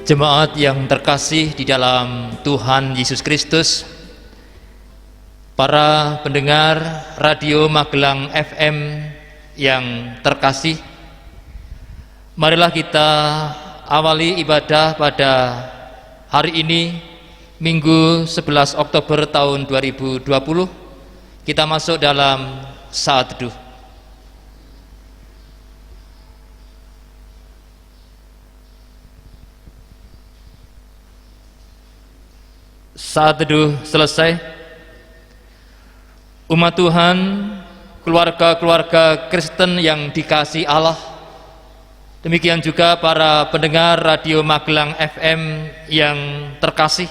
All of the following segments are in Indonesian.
Jemaat yang terkasih di dalam Tuhan Yesus Kristus, para pendengar Radio Magelang FM yang terkasih, marilah kita awali ibadah pada hari ini, Minggu 11 Oktober tahun 2020. Kita masuk dalam saat teduh. Saat teduh selesai, umat Tuhan, keluarga-keluarga Kristen yang dikasihi Allah, demikian juga para pendengar Radio Magelang FM yang terkasih,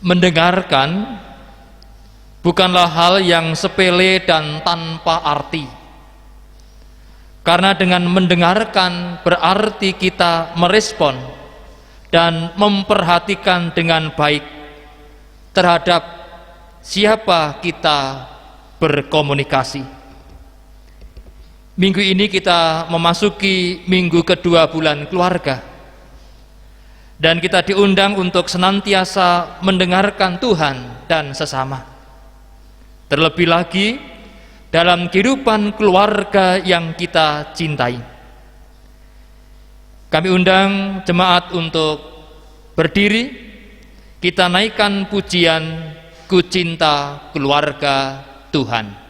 mendengarkan bukanlah hal yang sepele dan tanpa arti, karena dengan mendengarkan berarti kita merespon dan memperhatikan dengan baik terhadap siapa kita berkomunikasi. Minggu ini kita memasuki minggu kedua bulan keluarga, dan kita diundang untuk senantiasa mendengarkan Tuhan dan sesama. Terlebih lagi dalam kehidupan keluarga yang kita cintai. Kami undang jemaat untuk berdiri, kita naikkan pujian Ku Cinta Keluarga Tuhan.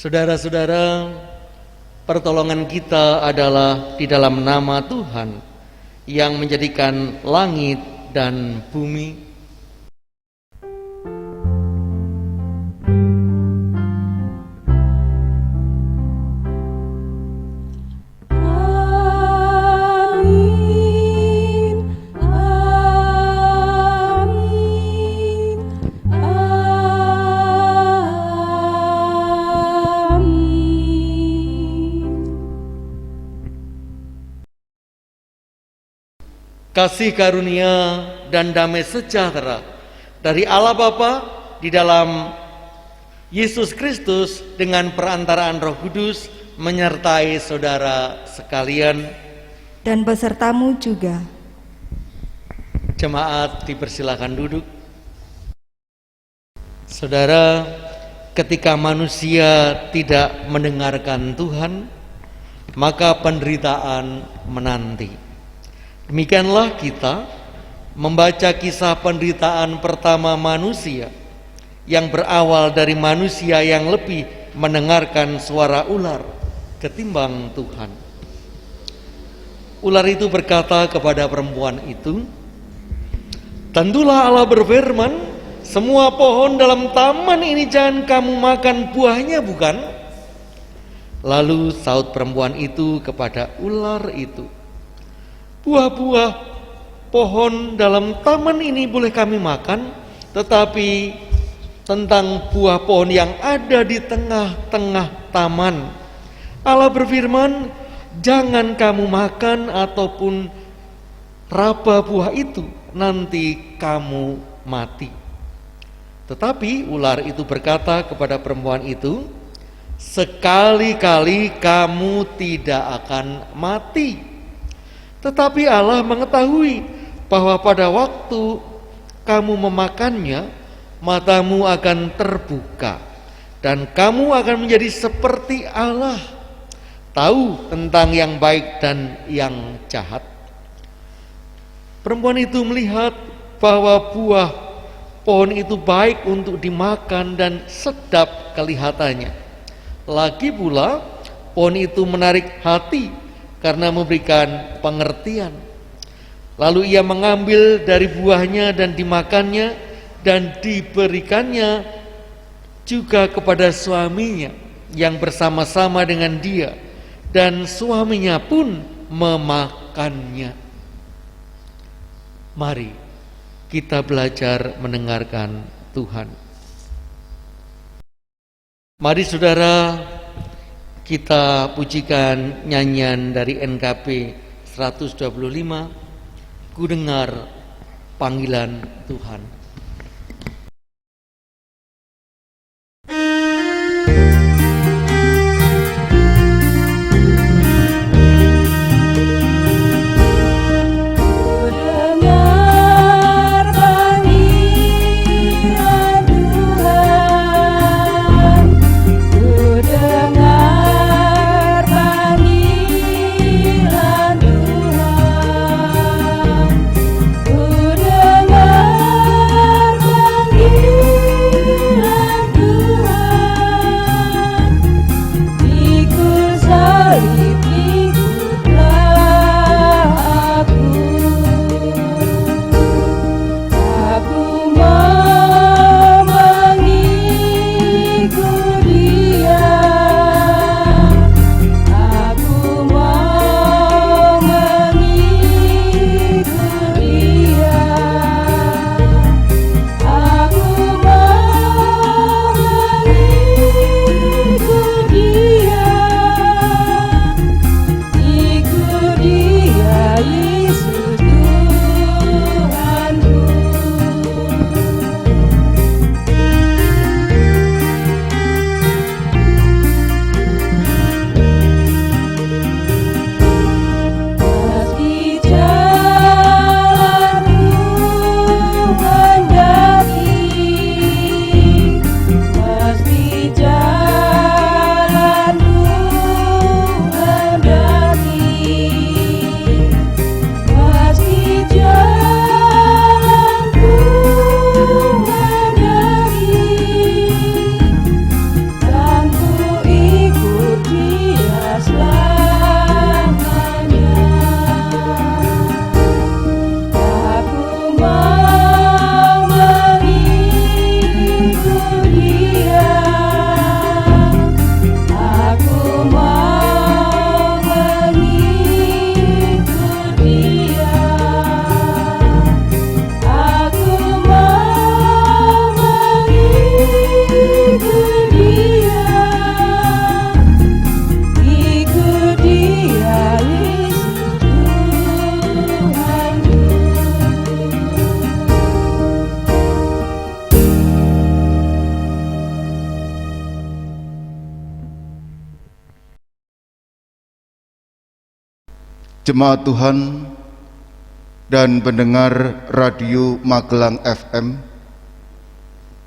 Saudara-saudara, pertolongan kita adalah di dalam nama Tuhan yang menjadikan langit dan bumi. Kasih karunia dan damai sejahtera dari Allah Bapa di dalam Yesus Kristus dengan perantaraan Roh Kudus menyertai saudara sekalian dan besertamu juga. Jemaat dipersilakan duduk. Saudara, ketika manusia tidak mendengarkan Tuhan, maka penderitaan menanti. Demikianlah kita membaca kisah penderitaan pertama manusia yang berawal dari manusia yang lebih mendengarkan suara ular ketimbang Tuhan. Ular itu berkata kepada perempuan itu, Tentulah Allah berfirman, semua pohon dalam taman ini jangan kamu makan buahnya, bukan? Lalu saut perempuan itu kepada ular itu, buah-buah pohon dalam taman ini boleh kami makan, tetapi tentang buah pohon yang ada di tengah-tengah taman, Allah berfirman, jangan kamu makan ataupun raba buah itu, nanti kamu mati. Tetapi ular itu berkata kepada perempuan itu, sekali-kali kamu tidak akan mati. Tetapi Allah mengetahui bahwa pada waktu kamu memakannya, matamu akan terbuka dan kamu akan menjadi seperti Allah, tahu tentang yang baik dan yang jahat. Perempuan itu melihat bahwa buah pohon itu baik untuk dimakan dan sedap kelihatannya. Lagi pula pohon itu menarik hati karena memberikan pengertian. Lalu ia mengambil dari buahnya dan dimakannya, dan diberikannya juga kepada suaminya yang bersama-sama dengan dia, dan suaminya pun memakannya. Mari kita belajar mendengarkan Tuhan. Mari saudara, kita pujikan nyanyian dari NKP 125, Ku dengar panggilan Tuhan. Jemaat Tuhan dan pendengar Radio Magelang FM,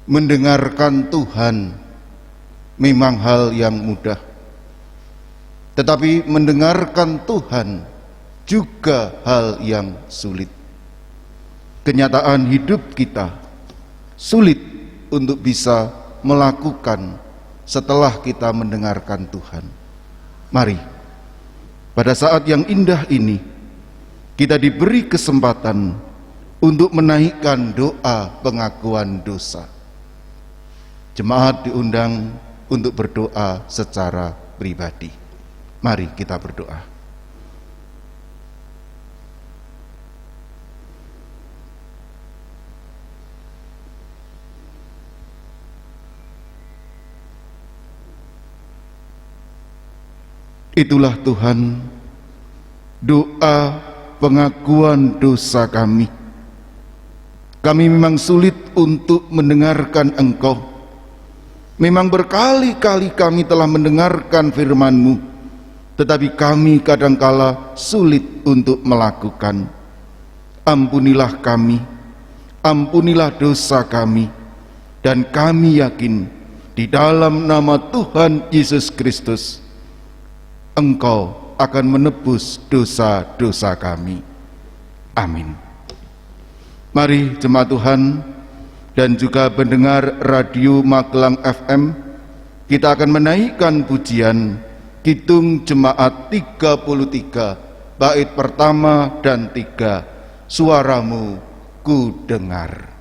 mendengarkan Tuhan memang hal yang mudah, tetapi mendengarkan Tuhan juga hal yang sulit. Kenyataan hidup kita sulit untuk bisa melakukan setelah kita mendengarkan Tuhan. Mari, pada saat yang indah ini, kita diberi kesempatan untuk menaikkan doa pengakuan dosa. Jemaat diundang untuk berdoa secara pribadi. Mari kita berdoa. Itulah Tuhan, doa pengakuan dosa kami. Kami memang sulit untuk mendengarkan Engkau. Memang berkali-kali kami telah mendengarkan firman-Mu, tetapi kami kadangkala sulit untuk melakukan. Ampunilah kami, ampunilah dosa kami, dan kami yakin di dalam nama Tuhan Yesus Kristus, Engkau akan menebus dosa-dosa kami. Amin. Mari jemaat Tuhan dan juga pendengar Radio Magelang FM, kita akan menaikkan pujian Kidung Jemaat 33, bait pertama dan 3, Suaramu ku dengar.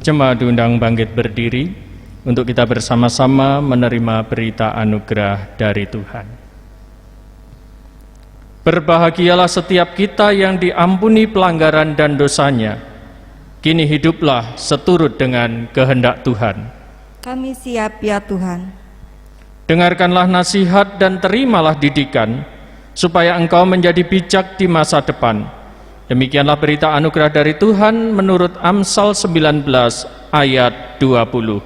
Jemaat diundang bangkit berdiri untuk kita bersama-sama menerima berita anugerah dari Tuhan. Berbahagialah setiap kita yang diampuni pelanggaran dan dosanya. Kini hiduplah seturut dengan kehendak Tuhan. Kami siap ya Tuhan. Dengarkanlah nasihat dan terimalah didikan, supaya engkau menjadi bijak di masa depan. Demikianlah berita anugerah dari Tuhan menurut Amsal 19 ayat 20.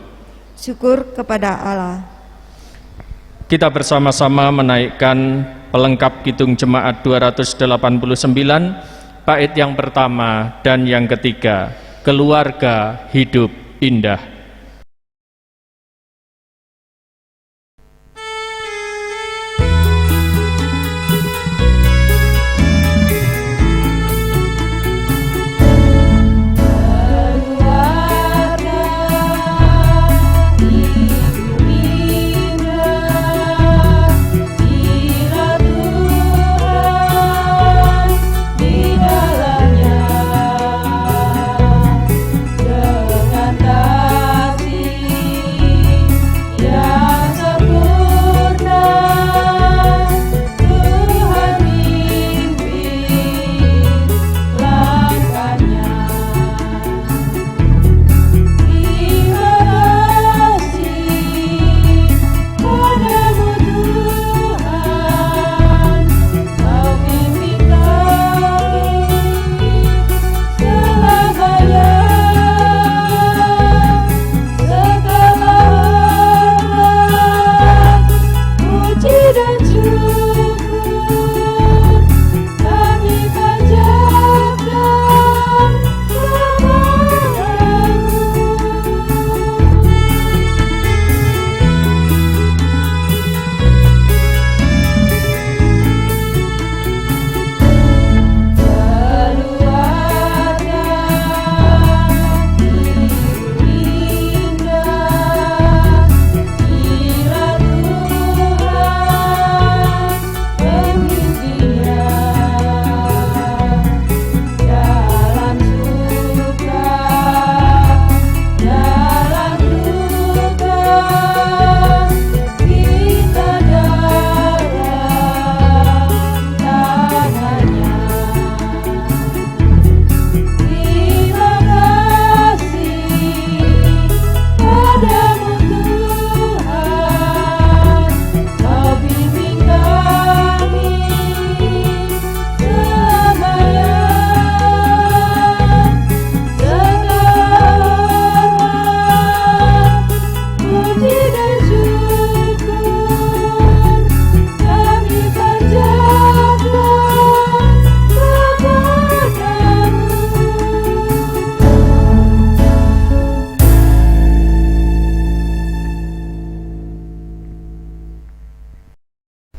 Syukur kepada Allah. Kita bersama-sama menaikkan pelengkap Kidung Jemaat 289, bait yang pertama dan yang ketiga, Keluarga Hidup Indah. Keluarga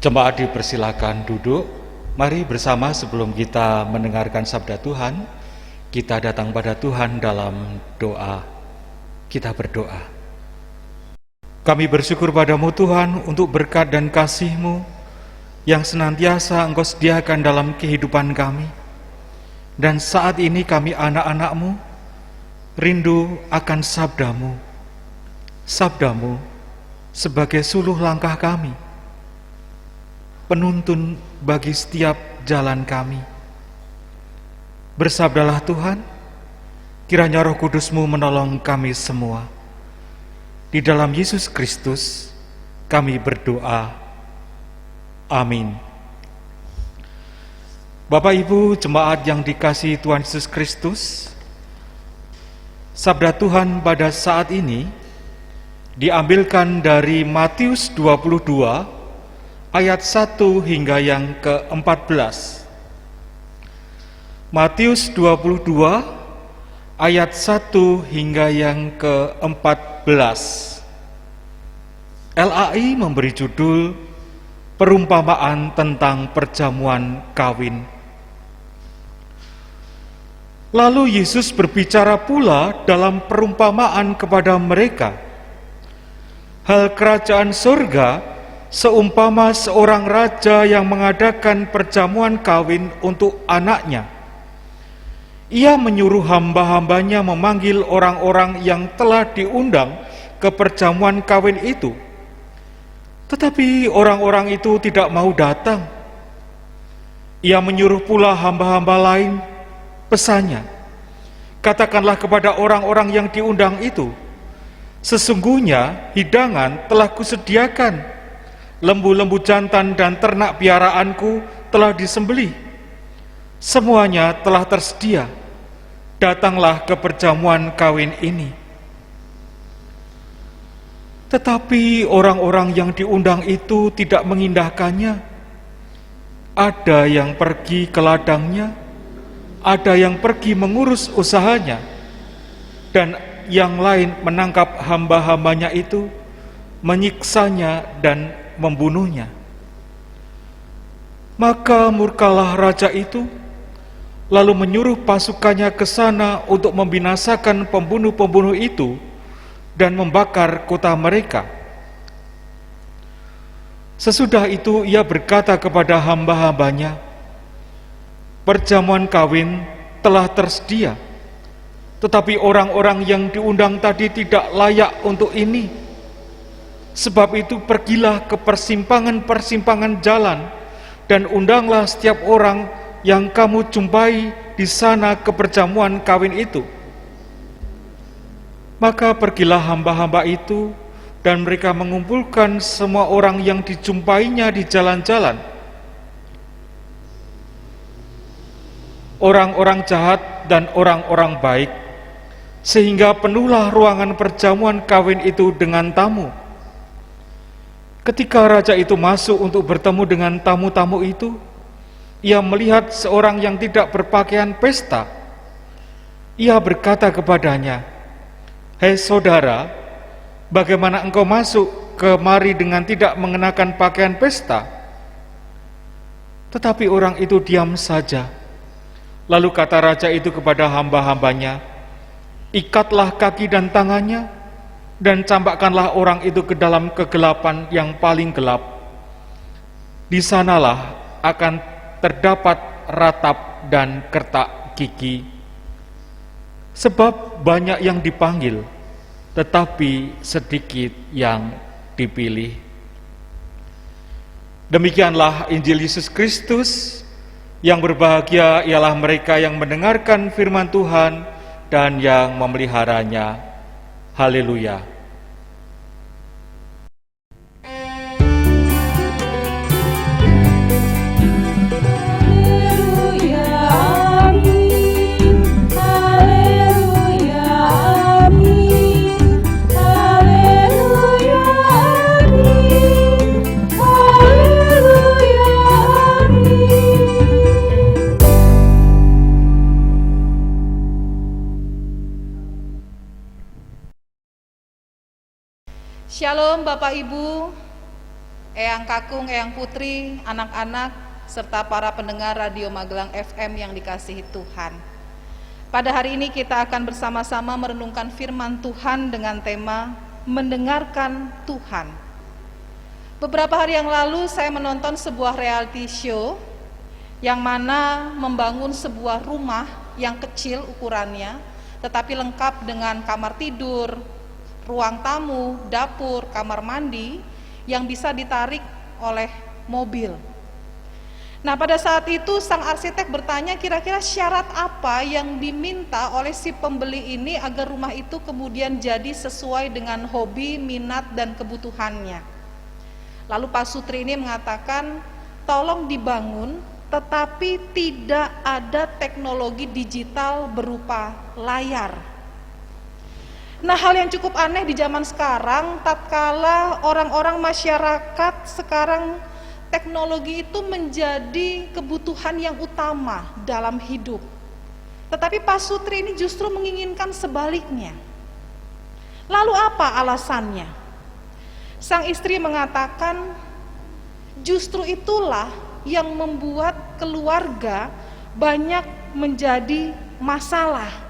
Jemaat dipersilakan duduk. Mari bersama sebelum kita mendengarkan sabda Tuhan, kita datang pada Tuhan dalam doa. Kita berdoa. Kami bersyukur padamu Tuhan untuk berkat dan kasih-Mu yang senantiasa Engkau sediakan dalam kehidupan kami. Dan saat ini kami anak-anak-Mu rindu akan sabda-Mu. Sabda-Mu sebagai suluh langkah kami, penuntun bagi setiap jalan kami. Bersabdalah Tuhan, kiranya Roh Kudus-Mu menolong kami semua. Di dalam Yesus Kristus kami berdoa. Amin. Bapak Ibu jemaat yang dikasihi Tuhan Yesus Kristus, sabda Tuhan pada saat ini diambilkan dari Matius 22 ayat 1 hingga yang ke-14. Matius 22 ayat 1 hingga yang ke-14. LAI memberi judul Perumpamaan tentang perjamuan kawin. Lalu Yesus berbicara pula dalam perumpamaan kepada mereka. Hal kerajaan surga seumpama seorang raja yang mengadakan perjamuan kawin untuk anaknya. Ia menyuruh hamba-hambanya memanggil orang-orang yang telah diundang ke perjamuan kawin itu. Tetapi orang-orang itu tidak mau datang. Ia menyuruh pula hamba-hamba lain, pesannya, katakanlah kepada orang-orang yang diundang itu, sesungguhnya hidangan telah kusediakan, lembu-lembu jantan dan ternak piaraanku telah disembelih. Semuanya telah tersedia. Datanglah ke perjamuan kawin ini. Tetapi orang-orang yang diundang itu tidak mengindahkannya. Ada yang pergi ke ladangnya, ada yang pergi mengurus usahanya, dan yang lain menangkap hamba-hambanya itu, menyiksanya dan membunuhnya. Maka murkalah raja itu, lalu menyuruh pasukannya ke sana untuk membinasakan pembunuh-pembunuh itu dan membakar kota mereka. Sesudah itu ia berkata kepada hamba-hambanya, perjamuan kawin telah tersedia, tetapi orang-orang yang diundang tadi tidak layak untuk ini. Sebab itu pergilah ke persimpangan-persimpangan jalan dan undanglah setiap orang yang kamu jumpai di sana ke perjamuan kawin itu. Maka pergilah hamba-hamba itu, dan mereka mengumpulkan semua orang yang dijumpainya di jalan-jalan, orang-orang jahat dan orang-orang baik, sehingga penuhlah ruangan perjamuan kawin itu dengan tamu. Ketika raja itu masuk untuk bertemu dengan tamu-tamu itu, ia melihat seorang yang tidak berpakaian pesta. Ia berkata kepadanya, "Hei saudara, bagaimana engkau masuk kemari dengan tidak mengenakan pakaian pesta?" Tetapi orang itu diam saja. Lalu kata raja itu kepada hamba-hambanya, "Ikatlah kaki dan tangannya, dan campakkanlah orang itu ke dalam kegelapan yang paling gelap. Di sanalah akan terdapat ratap dan kertak gigi. Sebab banyak yang dipanggil, tetapi sedikit yang dipilih." Demikianlah Injil Yesus Kristus. Yang berbahagia ialah mereka yang mendengarkan firman Tuhan dan yang memeliharanya. Haleluya. Shalom Bapak Ibu, Eyang Kakung, Eyang Putri, anak-anak, serta para pendengar Radio Magelang FM yang dikasihi Tuhan. Pada hari ini kita akan bersama-sama merenungkan firman Tuhan dengan tema Mendengarkan Tuhan. Beberapa hari yang lalu saya menonton sebuah reality show yang mana membangun sebuah rumah yang kecil ukurannya, tetapi lengkap dengan kamar tidur, ruang tamu, dapur, kamar mandi yang bisa ditarik oleh mobil. Nah, pada saat itu sang arsitek bertanya kira-kira syarat apa yang diminta oleh si pembeli ini agar rumah itu kemudian jadi sesuai dengan hobi, minat, dan kebutuhannya. Lalu Pak Sutri ini mengatakan, tolong dibangun tetapi tidak ada teknologi digital berupa layar. Nah, hal yang cukup aneh di zaman sekarang, tatkala orang-orang masyarakat sekarang teknologi itu menjadi kebutuhan yang utama dalam hidup. Tetapi Pak Sutri ini justru menginginkan sebaliknya. Lalu apa alasannya? Sang istri mengatakan, justru itulah yang membuat keluarga banyak menjadi masalah.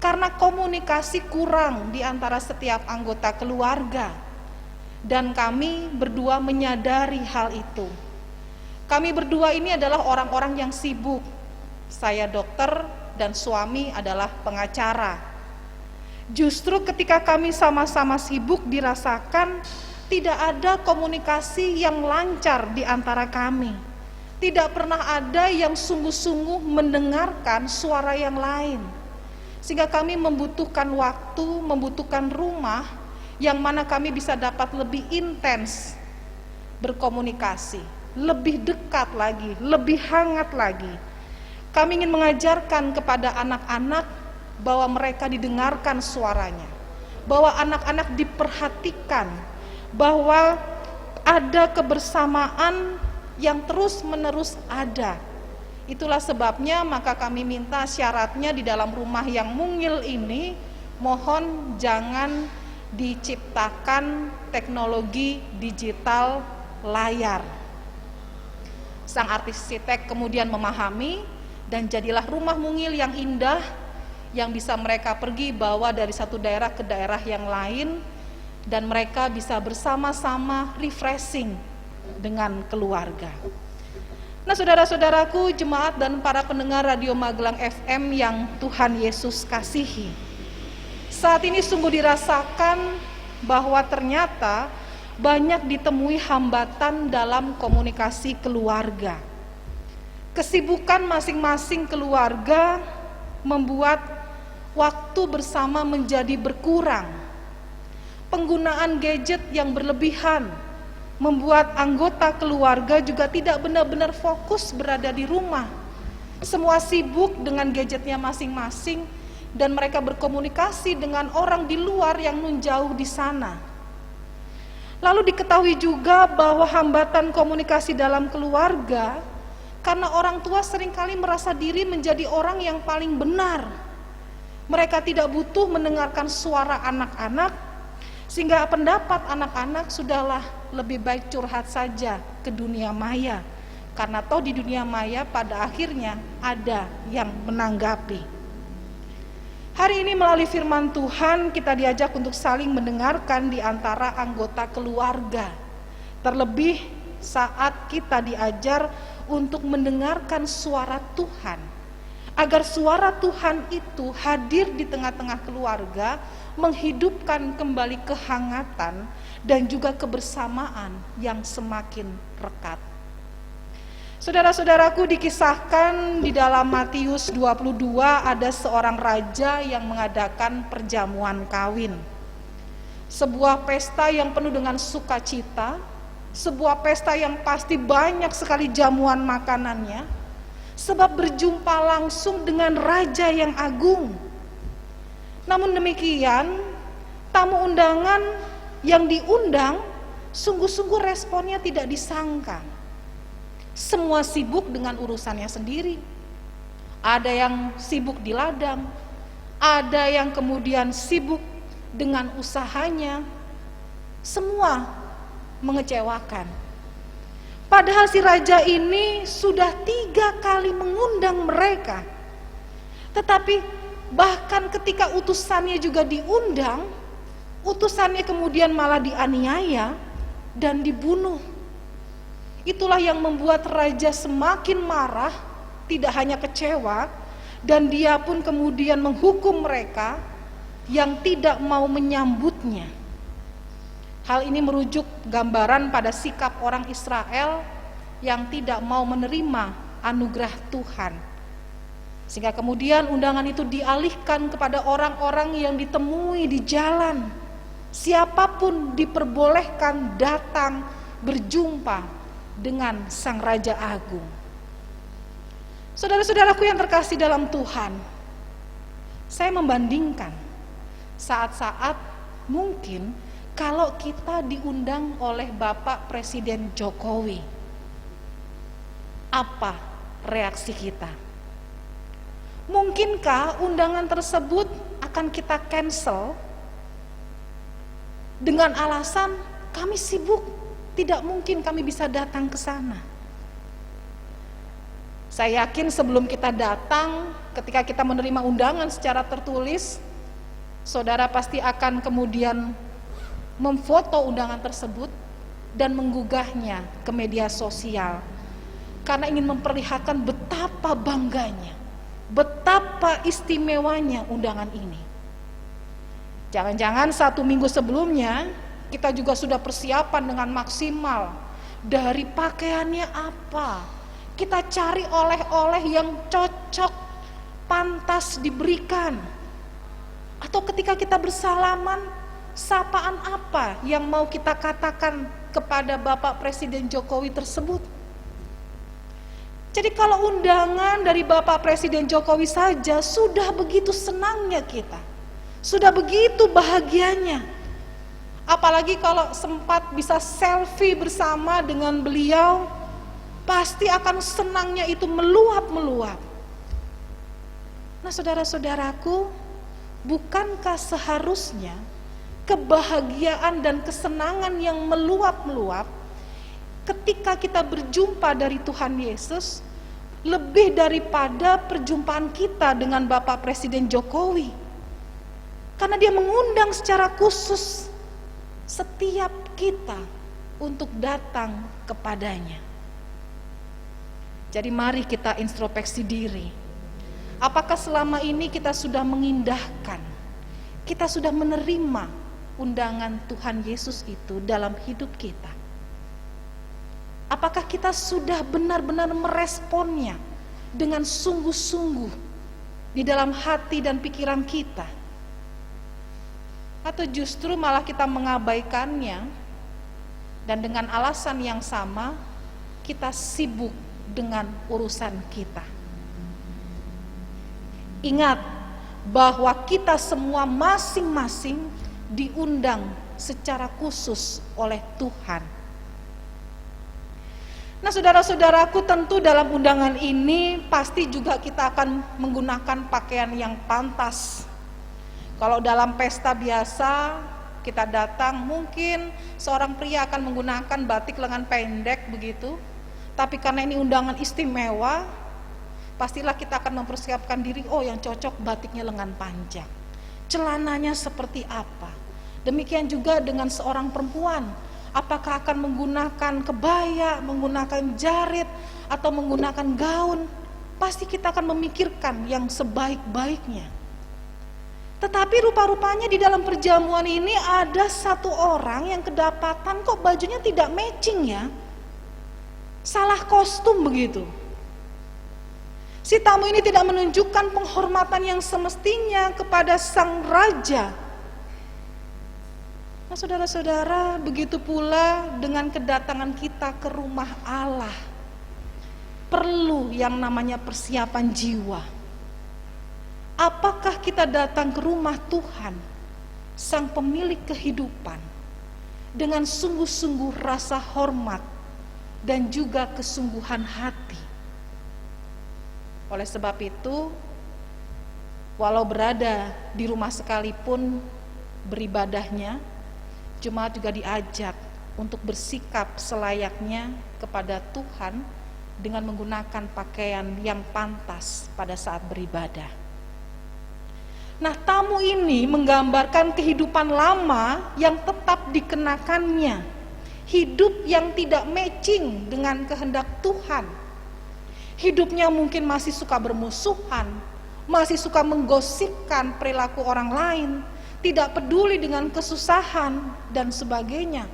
Karena komunikasi kurang di antara setiap anggota keluarga. Dan kami berdua menyadari hal itu. Kami berdua ini adalah orang-orang yang sibuk. Saya dokter dan suami adalah pengacara. Justru ketika kami sama-sama sibuk dirasakan tidak ada komunikasi yang lancar di antara kami. Tidak pernah ada yang sungguh-sungguh mendengarkan suara yang lain. Sehingga kami membutuhkan waktu, membutuhkan rumah yang mana kami bisa dapat lebih intens berkomunikasi, lebih dekat lagi, lebih hangat lagi. Kami ingin mengajarkan kepada anak-anak bahwa mereka didengarkan suaranya, bahwa anak-anak diperhatikan, bahwa ada kebersamaan yang terus-menerus ada. Itulah sebabnya maka kami minta syaratnya di dalam rumah yang mungil ini, mohon jangan diciptakan teknologi digital layar. Sang arsitek kemudian memahami dan jadilah rumah mungil yang indah yang bisa mereka pergi bawa dari satu daerah ke daerah yang lain dan mereka bisa bersama-sama refreshing dengan keluarga. Nah, saudara-saudaraku, jemaat dan para pendengar Radio Magelang FM yang Tuhan Yesus kasihi, saat ini sungguh dirasakan bahwa ternyata banyak ditemui hambatan dalam komunikasi keluarga. Kesibukan masing-masing keluarga membuat waktu bersama menjadi berkurang. Penggunaan gadget yang berlebihan membuat anggota keluarga juga tidak benar-benar fokus berada di rumah. Semua sibuk dengan gadgetnya masing-masing dan mereka berkomunikasi dengan orang di luar yang menjauh di sana. Lalu diketahui juga bahwa hambatan komunikasi dalam keluarga karena orang tua seringkali merasa diri menjadi orang yang paling benar. Mereka tidak butuh mendengarkan suara anak-anak, sehingga pendapat anak-anak sudahlah lebih baik curhat saja ke dunia maya. Karena toh di dunia maya pada akhirnya ada yang menanggapi. Hari ini melalui firman Tuhan kita diajak untuk saling mendengarkan di antara anggota keluarga. Terlebih saat kita diajar untuk mendengarkan suara Tuhan. Agar suara Tuhan itu hadir di tengah-tengah keluarga, menghidupkan kembali kehangatan dan juga kebersamaan yang semakin rekat. Saudara-saudaraku, dikisahkan di dalam Matius 22 ada seorang raja yang mengadakan perjamuan kawin. Sebuah pesta yang penuh dengan sukacita, sebuah pesta yang pasti banyak sekali jamuan makanannya, sebab berjumpa langsung dengan raja yang agung. Namun demikian, tamu undangan yang diundang sungguh-sungguh responnya tidak disangka. Semua sibuk dengan urusannya sendiri. Ada yang sibuk di ladang, ada yang kemudian sibuk dengan usahanya. Semua mengecewakan. Padahal si raja ini sudah 3 kali mengundang mereka. Tetapi bahkan ketika utusannya juga diundang, utusannya kemudian malah dianiaya dan dibunuh. Itulah yang membuat raja semakin marah, tidak hanya kecewa, dan dia pun kemudian menghukum mereka yang tidak mau menyambutnya. Hal ini merujuk gambaran pada sikap orang Israel yang tidak mau menerima anugerah Tuhan. Sehingga kemudian undangan itu dialihkan kepada orang-orang yang ditemui di jalan. Siapapun diperbolehkan datang berjumpa dengan Sang Raja Agung. Saudara-saudaraku yang terkasih dalam Tuhan, saya membandingkan saat-saat mungkin kalau kita diundang oleh Bapak Presiden Jokowi, apa reaksi kita? Mungkinkah undangan tersebut akan kita cancel dengan alasan kami sibuk, tidak mungkin kami bisa datang ke sana? Saya yakin sebelum kita datang, ketika kita menerima undangan secara tertulis, saudara pasti akan kemudian memfoto undangan tersebut dan menggugahnya ke media sosial karena ingin memperlihatkan betapa bangganya, betapa istimewanya undangan ini. Jangan-jangan 1 minggu sebelumnya kita juga sudah persiapan dengan maksimal, dari pakaiannya apa, kita cari oleh-oleh yang cocok, pantas diberikan, atau ketika kita bersalaman, sapaan apa yang mau kita katakan kepada Bapak Presiden Jokowi tersebut. Jadi kalau undangan dari Bapak Presiden Jokowi saja sudah begitu senangnya kita, sudah begitu bahagianya, apalagi kalau sempat bisa selfie bersama dengan beliau, pasti akan senangnya itu meluap-meluap. Nah, saudara-saudaraku, bukankah seharusnya kebahagiaan dan kesenangan yang meluap-meluap ketika kita berjumpa dari Tuhan Yesus lebih daripada perjumpaan kita dengan Bapak Presiden Jokowi? Karena dia mengundang secara khusus setiap kita untuk datang kepadanya. Jadi mari kita introspeksi diri. Apakah selama ini kita sudah mengindahkan, kita sudah menerima undangan Tuhan Yesus itu dalam hidup kita? Apakah kita sudah benar-benar meresponnya dengan sungguh-sungguh di dalam hati dan pikiran kita? Atau justru malah kita mengabaikannya dan dengan alasan yang sama kita sibuk dengan urusan kita? Ingat bahwa kita semua masing-masing diundang secara khusus oleh Tuhan. Nah, saudara-saudaraku, tentu dalam undangan ini pasti juga kita akan menggunakan pakaian yang pantas. Kalau dalam pesta biasa kita datang, mungkin seorang pria akan menggunakan batik lengan pendek begitu. Tapi karena ini undangan istimewa, pastilah kita akan mempersiapkan diri, oh yang cocok batiknya lengan panjang, celananya seperti apa. Demikian juga dengan seorang perempuan, apakah akan menggunakan kebaya, menggunakan jarit, atau menggunakan gaun. Pasti kita akan memikirkan yang sebaik-baiknya. Tetapi rupa-rupanya di dalam perjamuan ini ada satu orang yang kedapatan kok bajunya tidak matching ya, salah kostum begitu. Si tamu ini tidak menunjukkan penghormatan yang semestinya kepada sang raja. Nah, saudara-saudara, begitu pula dengan kedatangan kita ke rumah Allah. Perlu yang namanya persiapan jiwa. Apakah kita datang ke rumah Tuhan, Sang Pemilik kehidupan, dengan sungguh-sungguh rasa hormat dan juga kesungguhan hati? Oleh sebab itu, walau berada di rumah sekalipun beribadahnya, jemaat juga diajak untuk bersikap selayaknya kepada Tuhan dengan menggunakan pakaian yang pantas pada saat beribadah. Nah, tamu ini menggambarkan kehidupan lama yang tetap dikenakannya, hidup yang tidak matching dengan kehendak Tuhan. Hidupnya mungkin masih suka bermusuhan, masih suka menggosipkan perilaku orang lain, tidak peduli dengan kesusahan dan sebagainya.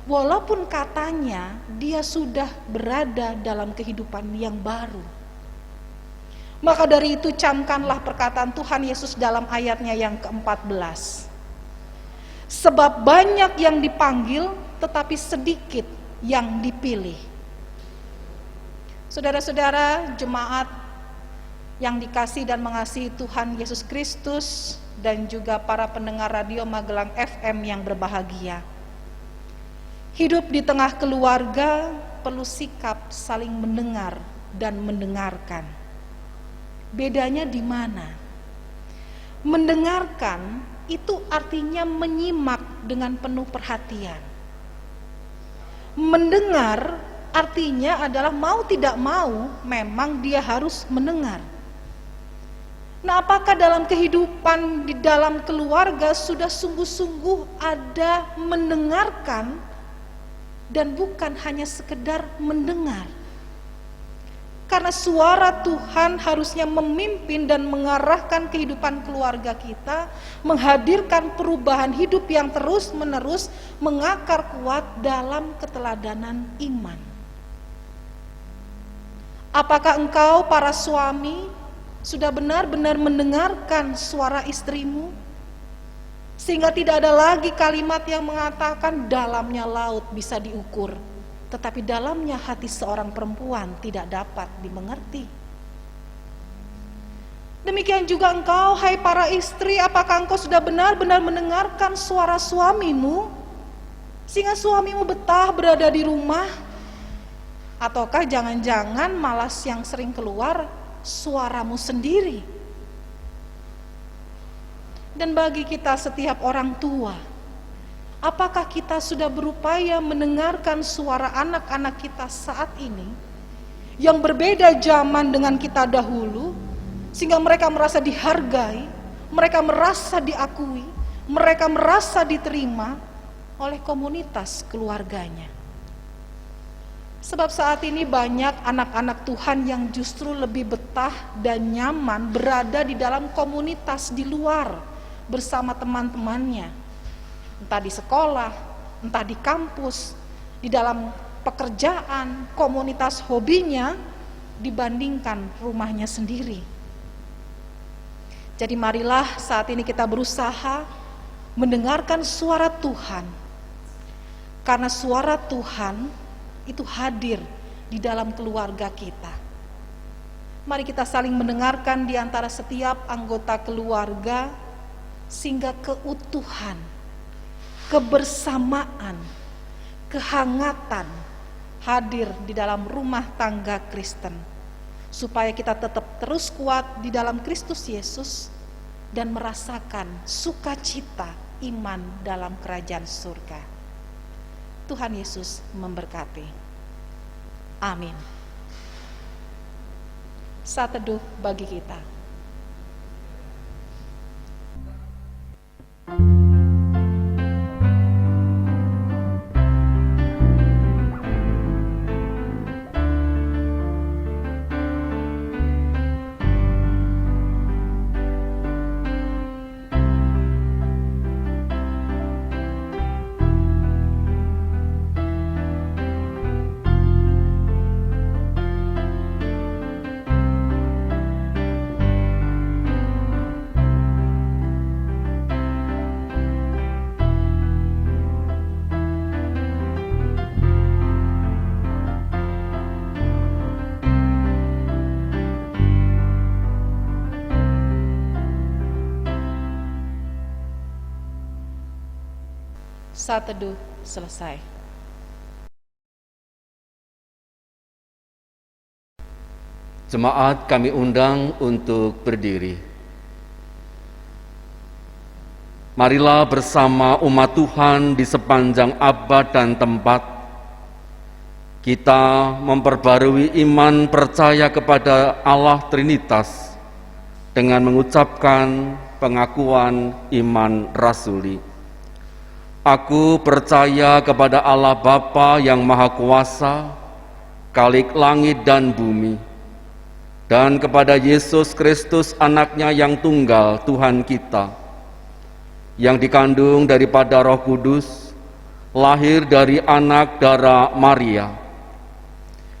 Walaupun katanya dia sudah berada dalam kehidupan yang baru. Maka dari itu camkanlah perkataan Tuhan Yesus dalam ayatnya yang ke-14. Sebab banyak yang dipanggil tetapi sedikit yang dipilih. Saudara-saudara jemaat yang dikasihi dan mengasihi Tuhan Yesus Kristus dan juga para pendengar radio Magelang FM yang berbahagia. Hidup di tengah keluarga perlu sikap saling mendengar dan mendengarkan. Bedanya di mana? Mendengarkan itu artinya menyimak dengan penuh perhatian. Mendengar artinya adalah mau tidak mau memang dia harus mendengar. Nah, apakah dalam kehidupan di dalam keluarga sudah sungguh-sungguh ada mendengarkan dan bukan hanya sekedar mendengar? Karena suara Tuhan harusnya memimpin dan mengarahkan kehidupan keluarga kita, menghadirkan perubahan hidup yang terus-menerus mengakar kuat dalam keteladanan iman. Apakah engkau para suami sudah benar-benar mendengarkan suara istrimu? Sehingga tidak ada lagi kalimat yang mengatakan dalamnya laut bisa diukur, tetapi dalamnya hati seorang perempuan tidak dapat dimengerti. Demikian juga engkau, hai para istri, apakah engkau sudah benar-benar mendengarkan suara suamimu, sehingga suamimu betah berada di rumah? Ataukah jangan-jangan malas yang sering keluar suaramu sendiri? Dan bagi kita setiap orang tua, apakah kita sudah berupaya mendengarkan suara anak-anak kita saat ini yang berbeda zaman dengan kita dahulu, sehingga mereka merasa dihargai, mereka merasa diakui, mereka merasa diterima oleh komunitas keluarganya? Sebab saat ini banyak anak-anak Tuhan yang justru lebih betah dan nyaman berada di dalam komunitas di luar bersama teman-temannya, entah di sekolah, entah di kampus, di dalam pekerjaan, komunitas hobinya, dibandingkan rumahnya sendiri. Jadi marilah saat ini kita berusaha mendengarkan suara Tuhan, karena suara Tuhan itu hadir di dalam keluarga kita. Mari kita saling mendengarkan di antara setiap anggota keluarga, sehingga keutuhan, kebersamaan, kehangatan hadir di dalam rumah tangga Kristen, supaya kita tetap terus kuat di dalam Kristus Yesus dan merasakan sukacita iman dalam kerajaan surga. Tuhan Yesus memberkati. Amin. Saat teduh bagi kita. Saat teduh selesai. Jemaat kami undang untuk berdiri. Marilah bersama umat Tuhan di sepanjang abad dan tempat, kita memperbarui iman percaya kepada Allah Trinitas dengan mengucapkan pengakuan iman rasuli. Aku percaya kepada Allah Bapa yang Maha Kuasa, Khalik langit dan bumi, dan kepada Yesus Kristus anaknya yang tunggal Tuhan kita, yang dikandung daripada Roh Kudus, lahir dari anak darah Maria,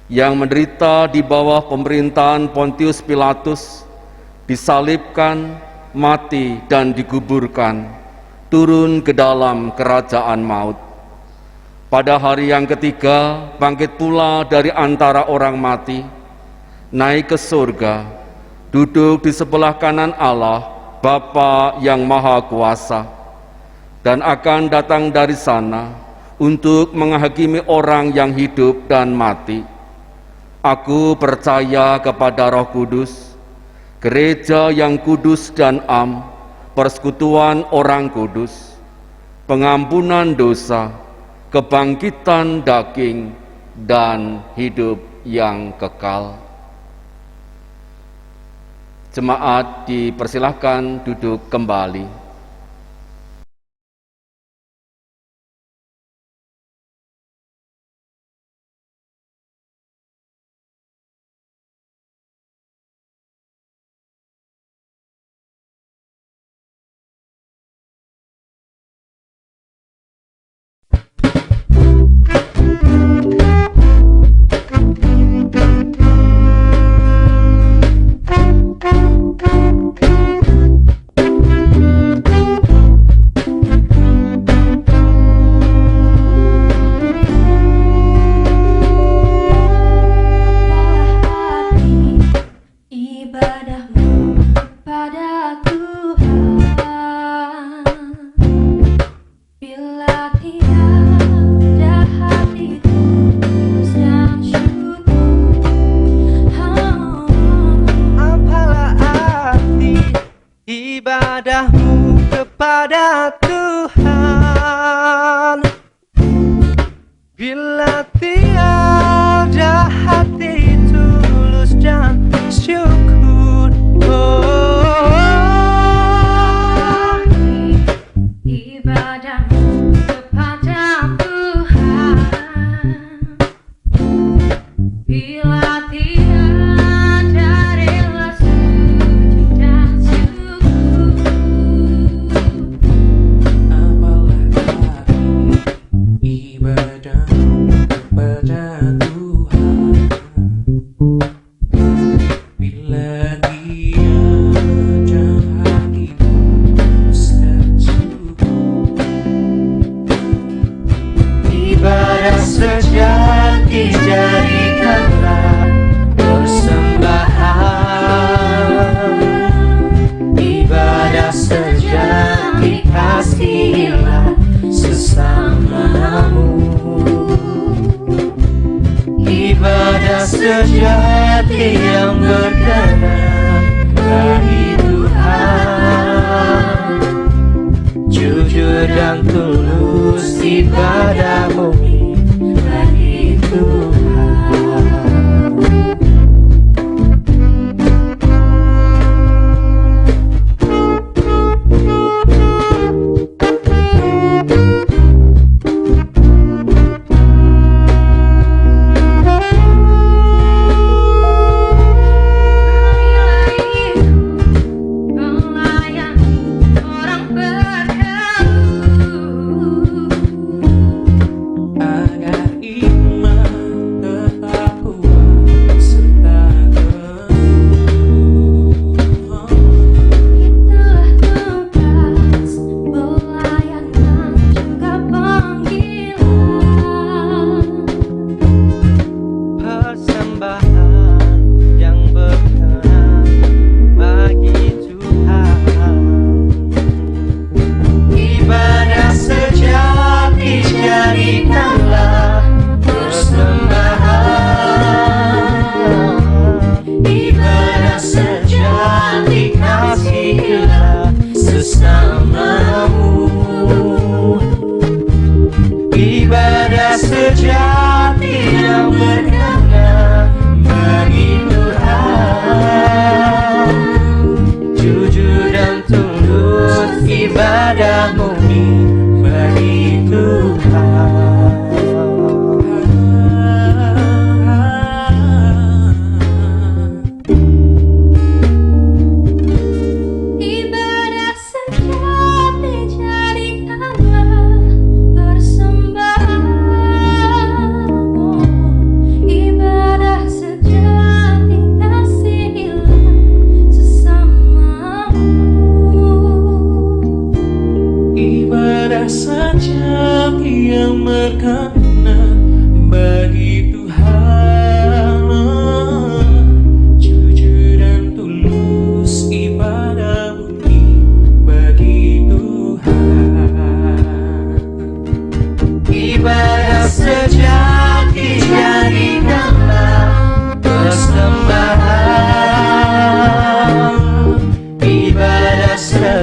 yang menderita di bawah pemerintahan Pontius Pilatus, disalibkan, mati dan dikuburkan, turun ke dalam kerajaan maut. Pada hari yang ketiga, bangkit pula dari antara orang mati, naik ke surga, duduk di sebelah kanan Allah, Bapa yang Maha Kuasa, dan akan datang dari sana untuk menghakimi orang yang hidup dan mati. Aku percaya kepada Roh Kudus, gereja yang kudus dan am, persekutuan orang kudus, pengampunan dosa, kebangkitan daging, dan hidup yang kekal. Jemaat dipersilahkan duduk kembali. Ibadahmu kepada Tuhan, bila tiada hati tulus dan syukur. Ibadahmu kepada Tuhan, bila tiada rela sujud dan syukur. Apalah arti ibadahmu kepada Tuhan, bila tiada hati tulus dan syukur. Ibadah sejati jadikanlah persembahan, ibadah sejati kasihilah sesamamu, ibadah sejati yang berkenan bagi Tuhan, jujur dan tulus ibadahmu bagi Tuhan.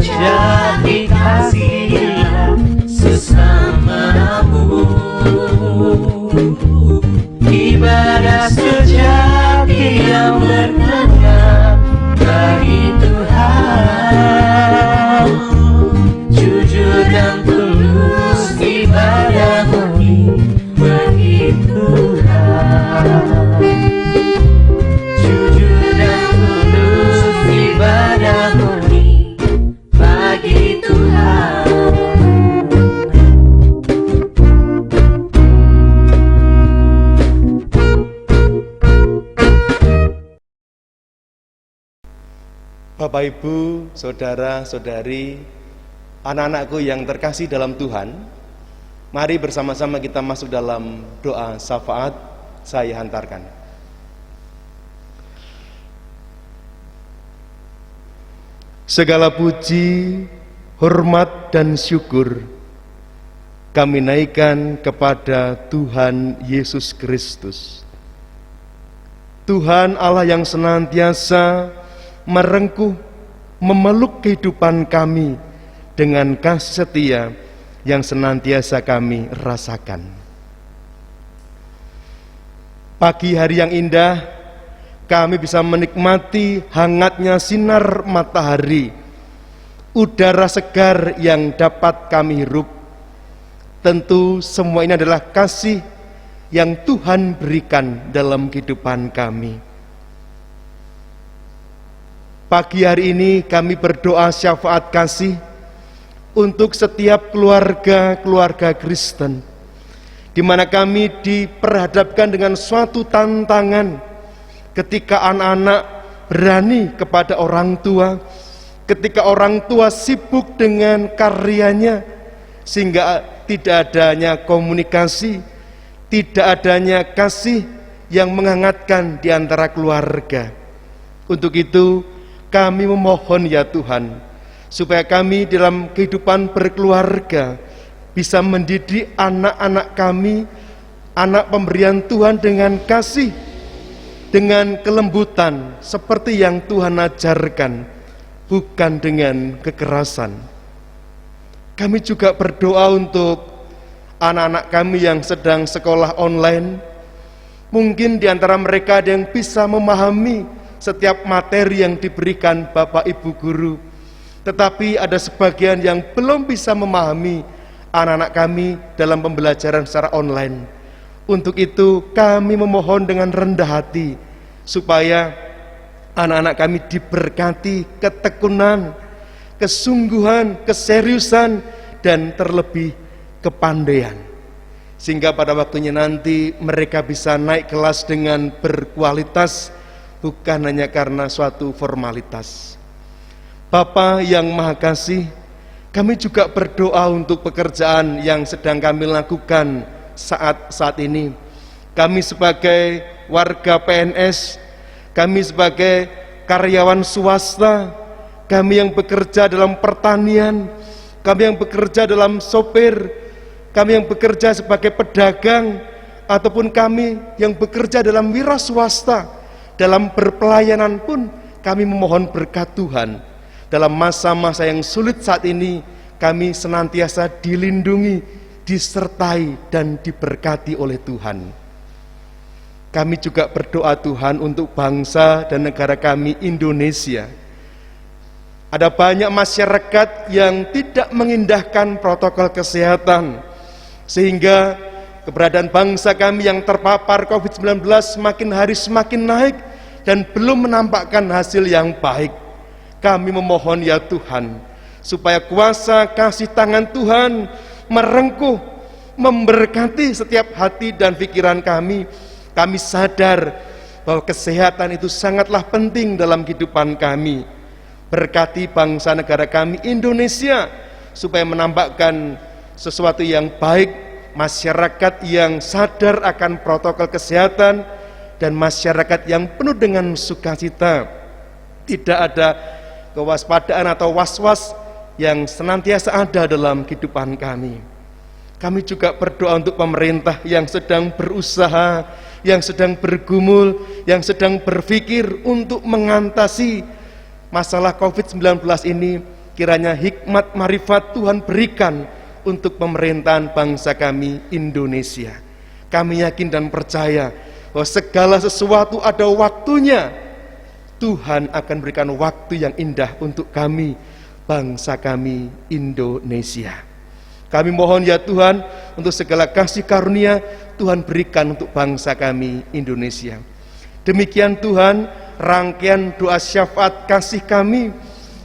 sejati kasihilah sesamamu. Ibadah sejati yang berkenan bagi Tuhan, jujur dan tulus ibadah murni bagi Tuhan, jujur dan tulus ibadah murni bagi Tuhan. Bapak, Ibu, Saudara, Saudari, anak-anakku yang terkasih dalam Tuhan, mari bersama-sama kita masuk dalam doa syafaat. Saya hantarkan. Segala puji, hormat, dan syukur kami naikkan kepada Tuhan Yesus Kristus, Tuhan Allah yang senantiasa merengkuh, memeluk kehidupan kami dengan kasih setia yang senantiasa kami rasakan. Pagi hari yang indah, kami bisa menikmati hangatnya sinar matahari, udara segar yang dapat kami hirup. Tentu semua ini adalah kasih yang Tuhan berikan dalam kehidupan kami. Pagi hari ini kami berdoa syafaat kasih untuk setiap keluarga Kristen, di mana kami diperhadapkan dengan suatu tantangan ketika anak-anak berani kepada orang tua, ketika orang tua sibuk dengan karyanya, sehingga tidak adanya komunikasi, tidak adanya kasih yang menghangatkan di antara keluarga. Untuk itu kami memohon ya Tuhan, supaya kami dalam kehidupan berkeluarga bisa mendidik anak-anak kami, anak pemberian Tuhan dengan kasih, dengan kelembutan seperti yang Tuhan ajarkan, bukan dengan kekerasan. Kami juga berdoa untuk anak-anak kami yang sedang sekolah online. Mungkin di antara mereka ada yang bisa memahami setiap materi yang diberikan Bapak Ibu guru, tetapi ada sebagian yang belum bisa memahami anak-anak kami dalam pembelajaran secara online. Untuk itu kami memohon dengan rendah hati supaya anak-anak kami diberkati ketekunan, kesungguhan, keseriusan, dan terlebih kepandaian, sehingga pada waktunya nanti mereka bisa naik kelas dengan berkualitas, bukan hanya karena suatu formalitas. Bapa yang Maha Kasih, kami juga berdoa untuk pekerjaan yang sedang kami lakukan saat ini. Kami sebagai warga PNS, kami sebagai karyawan swasta, kami yang bekerja dalam pertanian, kami yang bekerja dalam sopir, kami yang bekerja sebagai pedagang, ataupun kami yang bekerja dalam wira swasta, dalam berpelayanan pun kami memohon berkat Tuhan. Dalam masa-masa yang sulit saat ini, kami senantiasa dilindungi, disertai, dan diberkati oleh Tuhan. Kami juga berdoa Tuhan untuk bangsa dan negara kami Indonesia. Ada banyak masyarakat yang tidak mengindahkan protokol kesehatan, sehingga keberadaan bangsa kami yang terpapar COVID-19 semakin hari semakin naik dan belum menampakkan hasil yang baik. Kami memohon ya Tuhan, supaya kuasa kasih tangan Tuhan merengkuh, memberkati setiap hati dan pikiran kami. Kami sadar bahwa kesehatan itu sangatlah penting dalam kehidupan kami. Berkati bangsa negara kami Indonesia, supaya menampakkan sesuatu yang baik, masyarakat yang sadar akan protokol kesehatan, dan masyarakat yang penuh dengan sukacita. Tidak ada kewaspadaan atau was-was yang senantiasa ada dalam kehidupan kami. Kami juga berdoa untuk pemerintah yang sedang berusaha, yang sedang bergumul, yang sedang berpikir untuk mengatasi masalah COVID-19 ini. kiranya hikmat marifat Tuhan berikan untuk pemerintahan bangsa kami Indonesia. Kami yakin dan percaya bahwa segala sesuatu ada waktunya. Tuhan akan berikan waktu yang indah untuk kami, bangsa kami Indonesia. Kami mohon ya Tuhan, untuk segala kasih karunia Tuhan berikan untuk bangsa kami Indonesia. Demikian Tuhan, rangkaian doa syafaat kasih kami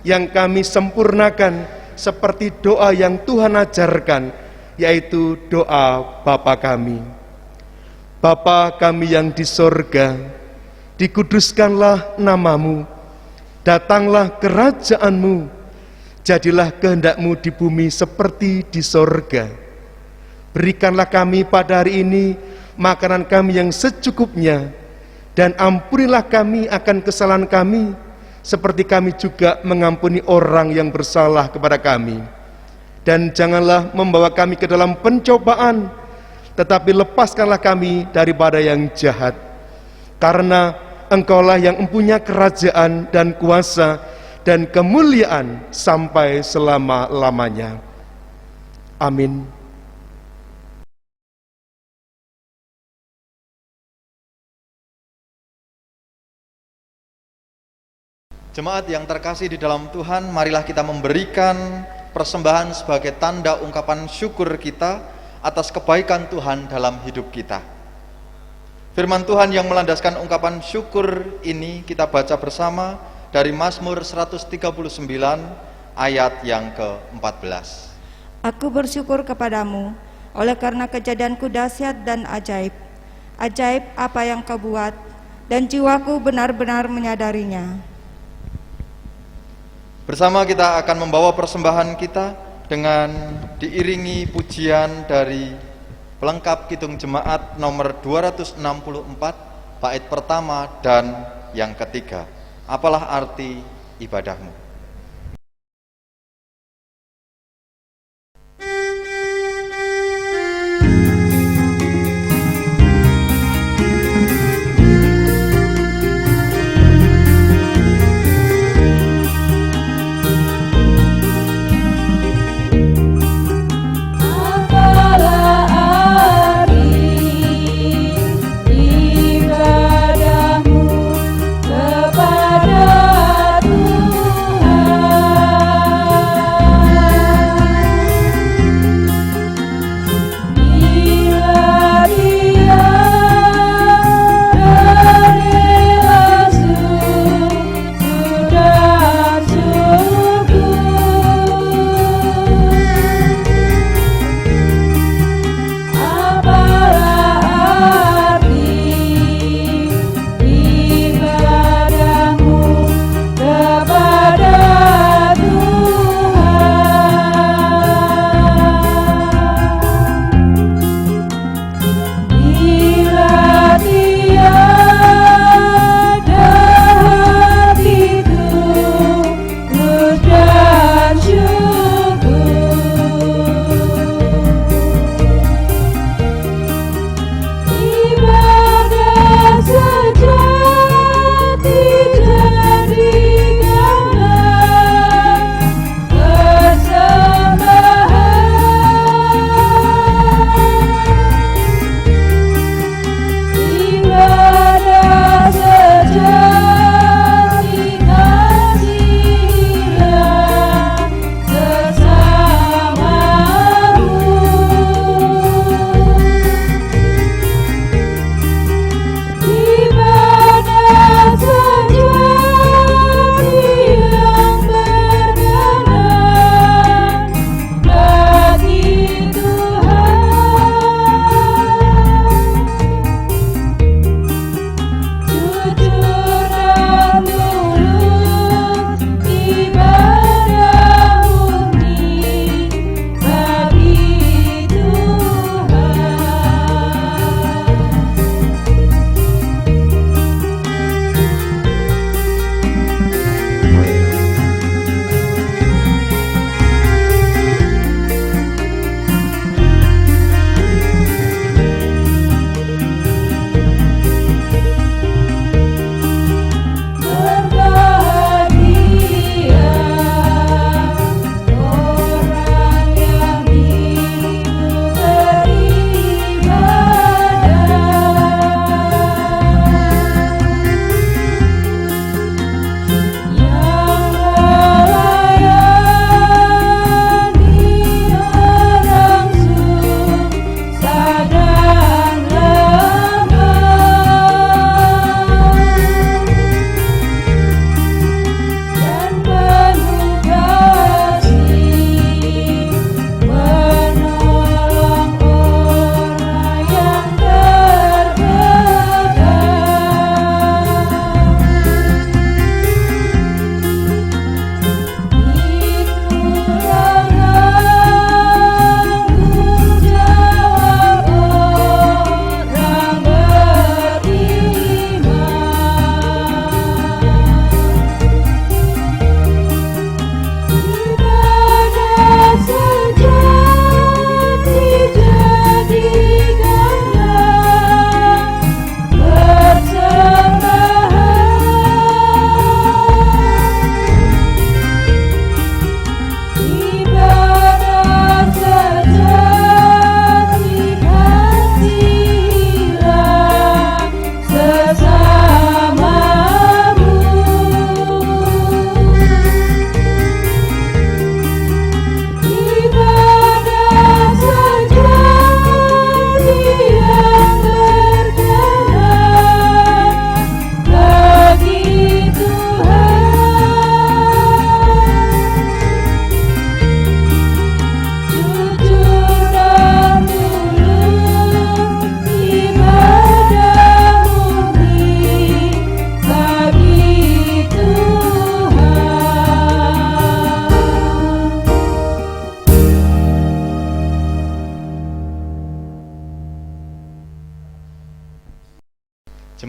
yang kami sempurnakan seperti doa yang Tuhan ajarkan, yaitu doa Bapa kami. Bapa kami yang di sorga, dikuduskanlah namamu, datanglah kerajaanmu, jadilah kehendak-Mu di bumi seperti di sorga. Berikanlah kami pada hari ini makanan kami yang secukupnya, dan ampunilah kami akan kesalahan kami, seperti kami juga mengampuni orang yang bersalah kepada kami. Dan janganlah membawa kami ke dalam pencobaan, tetapi lepaskanlah kami daripada yang jahat. Karena Engkaulah yang mempunyai kerajaan dan kuasa dan kemuliaan sampai selama-lamanya. Amin. Jemaat yang terkasih di dalam Tuhan, marilah kita memberikan persembahan sebagai tanda ungkapan syukur kita atas kebaikan Tuhan dalam hidup kita. Firman Tuhan yang melandaskan ungkapan syukur ini kita baca bersama dari Mazmur 139 ayat yang ke-14. Aku bersyukur kepadamu oleh karena kejadianku dahsyat dan ajaib. Ajaib apa yang Kau buat, dan jiwaku benar-benar menyadarinya. Bersama kita akan membawa persembahan kita dengan diiringi pujian dari pelengkap Kidung Jemaat nomor 264 bait pertama dan yang ketiga. Apalah arti ibadahmu? Ibadahmu kepada Tuhan.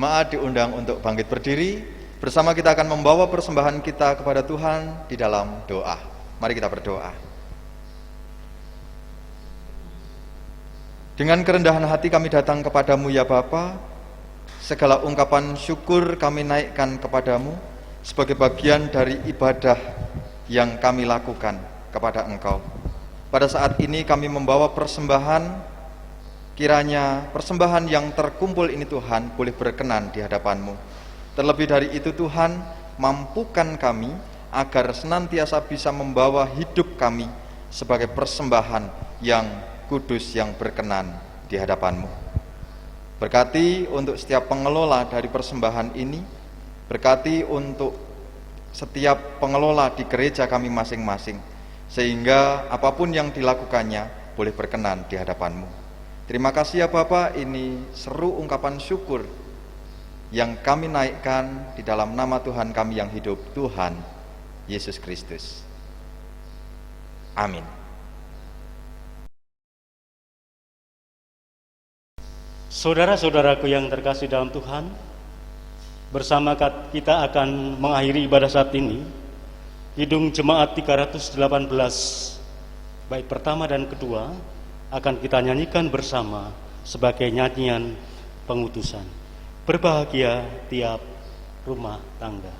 Jemaat diundang untuk bangkit berdiri. Bersama kita akan membawa persembahan kita kepada Tuhan di dalam doa. Mari kita berdoa. Dengan kerendahan hati kami datang kepadamu ya Bapa. Segala ungkapan syukur kami naikkan kepadamu sebagai bagian dari ibadah yang kami lakukan kepada Engkau. Pada saat ini kami membawa persembahan. Kiranya persembahan yang terkumpul ini Tuhan boleh berkenan di hadapan-Mu. Terlebih dari itu Tuhan, mampukan kami agar senantiasa bisa membawa hidup kami sebagai persembahan yang kudus yang berkenan di hadapan-Mu. Berkati untuk setiap pengelola dari persembahan ini, berkati untuk setiap pengelola di gereja kami masing-masing, sehingga apapun yang dilakukannya boleh berkenan di hadapan-Mu. Terima kasih ya Bapa, ini seru ungkapan syukur yang kami naikkan di dalam nama Tuhan kami yang hidup, Tuhan Yesus Kristus. Amin. Saudara-saudaraku yang terkasih dalam Tuhan, bersama kita akan mengakhiri ibadah saat ini. Kidung Jemaat 318 bait pertama dan kedua akan kita nyanyikan bersama sebagai nyanyian pengutusan. Berbahagia tiap rumah tangga.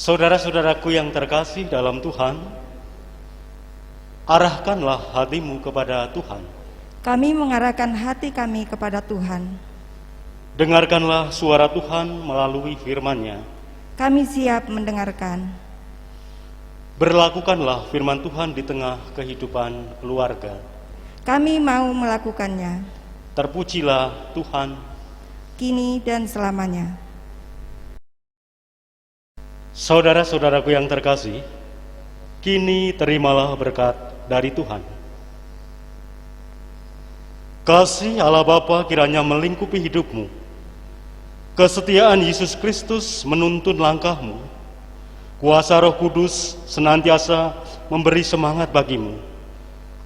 Saudara-saudaraku yang terkasih dalam Tuhan, arahkanlah hatimu kepada Tuhan. Kami mengarahkan hati kami kepada Tuhan. Dengarkanlah suara Tuhan melalui firman-Nya. Kami siap mendengarkan. Berlakukanlah firman Tuhan di tengah kehidupan keluarga. Kami mau melakukannya. Terpujilah Tuhan, kini dan selamanya. Saudara-saudaraku yang terkasih, kini terimalah berkat dari Tuhan. Kasih Allah Bapa kiranya melingkupi hidupmu. Kesetiaan Yesus Kristus menuntun langkahmu. Kuasa Roh Kudus senantiasa memberi semangat bagimu,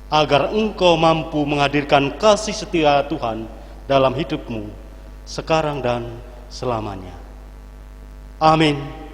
agar engkau mampu menghadirkan kasih setia Tuhan dalam hidupmu, sekarang dan selamanya. Amin.